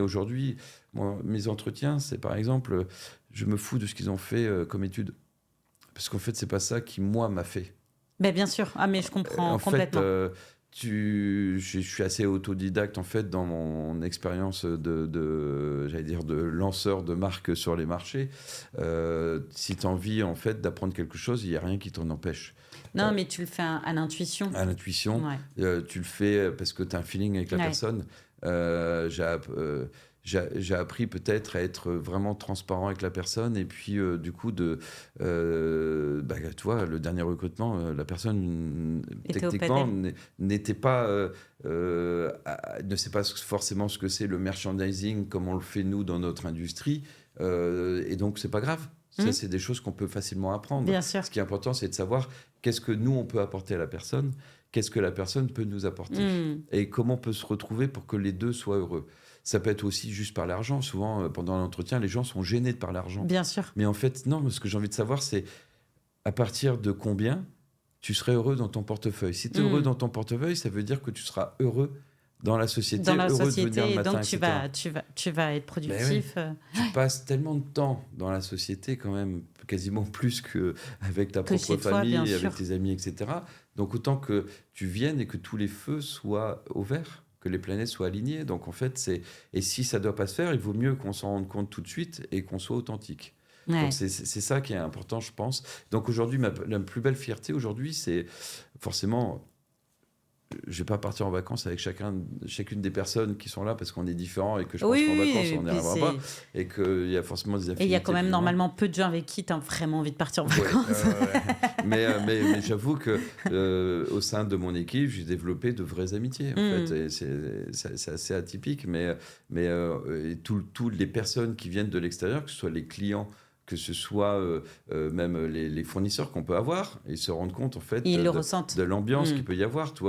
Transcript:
Aujourd'hui, moi, mes entretiens, c'est par exemple, je me fous de ce qu'ils ont fait comme études. Parce qu'en fait, c'est pas ça qui, moi, m'a fait. Ben bien sûr. Ah, mais je comprends En fait, complètement. je suis assez autodidacte en fait dans mon expérience j'allais dire, de lanceur de marque sur les marchés. Si tu as envie en fait d'apprendre quelque chose, il n'y a rien qui t'en empêche. Non, mais tu le fais à l'intuition. À l'intuition, Ouais. tu le fais parce que tu as un feeling avec la Ouais. personne. J'ai appris peut-être à être vraiment transparent avec la personne et puis du coup tu vois, le dernier recrutement, la personne Était au techniquement panel. n'était pas ne sait pas forcément ce que c'est le merchandising comme on le fait nous dans notre industrie, et donc c'est pas grave. Ça, Hmm. c'est des choses qu'on peut facilement apprendre. Bien sûr. Ce qui est important, c'est de savoir qu'est-ce que nous, on peut apporter à la personne, qu'est-ce que la personne peut nous apporter, Hmm. et comment on peut se retrouver pour que les deux soient heureux. Ça peut être aussi juste par l'argent. Souvent, pendant l'entretien, les gens sont gênés de parler l'argent. Bien sûr. Mais en fait, non, ce que j'ai envie de savoir, c'est à partir de combien tu serais heureux dans ton portefeuille. Si tu es heureux Hmm. dans ton portefeuille, ça veut dire que tu seras heureux dans la société, Dans la heureux de venir le société, et matin, donc etc. tu vas être Ben oui, productif. tu passes tellement de temps dans la société quand même, quasiment plus qu'avec ta Que propre chez toi, bien famille, avec sûr. tes amis, etc. Donc autant que tu viennes et que tous les feux soient au vert, que les planètes soient alignées. Donc en fait, et si ça doit pas se faire, il vaut mieux qu'on s'en rende compte tout de suite et qu'on soit authentique. Donc Ouais. c'est ça qui est important, je pense. Donc aujourd'hui, la plus belle fierté aujourd'hui, c'est forcément, je vais pas partir en vacances avec chacune des personnes qui sont là parce qu'on est différents et que je pense Oui, qu'en oui, vacances et on n'y puis arrivera pas c'est... et qu'il y a forcément des Et il y a quand affinités même plus ou moins. normalement peu de gens avec qui tu as vraiment envie de partir en Ouais, vacances. ouais. Mais j'avoue que au sein de mon équipe, j'ai développé de vraies amitiés en fait. Hmm. Et c'est assez atypique, et toutes les personnes qui viennent de l'extérieur, que ce soit les clients, que ce soit même les fournisseurs qu'on peut avoir, ils se rendent compte en fait Ils le ressentent. de l'ambiance Hmm. qu'il peut y avoir. Tu vois,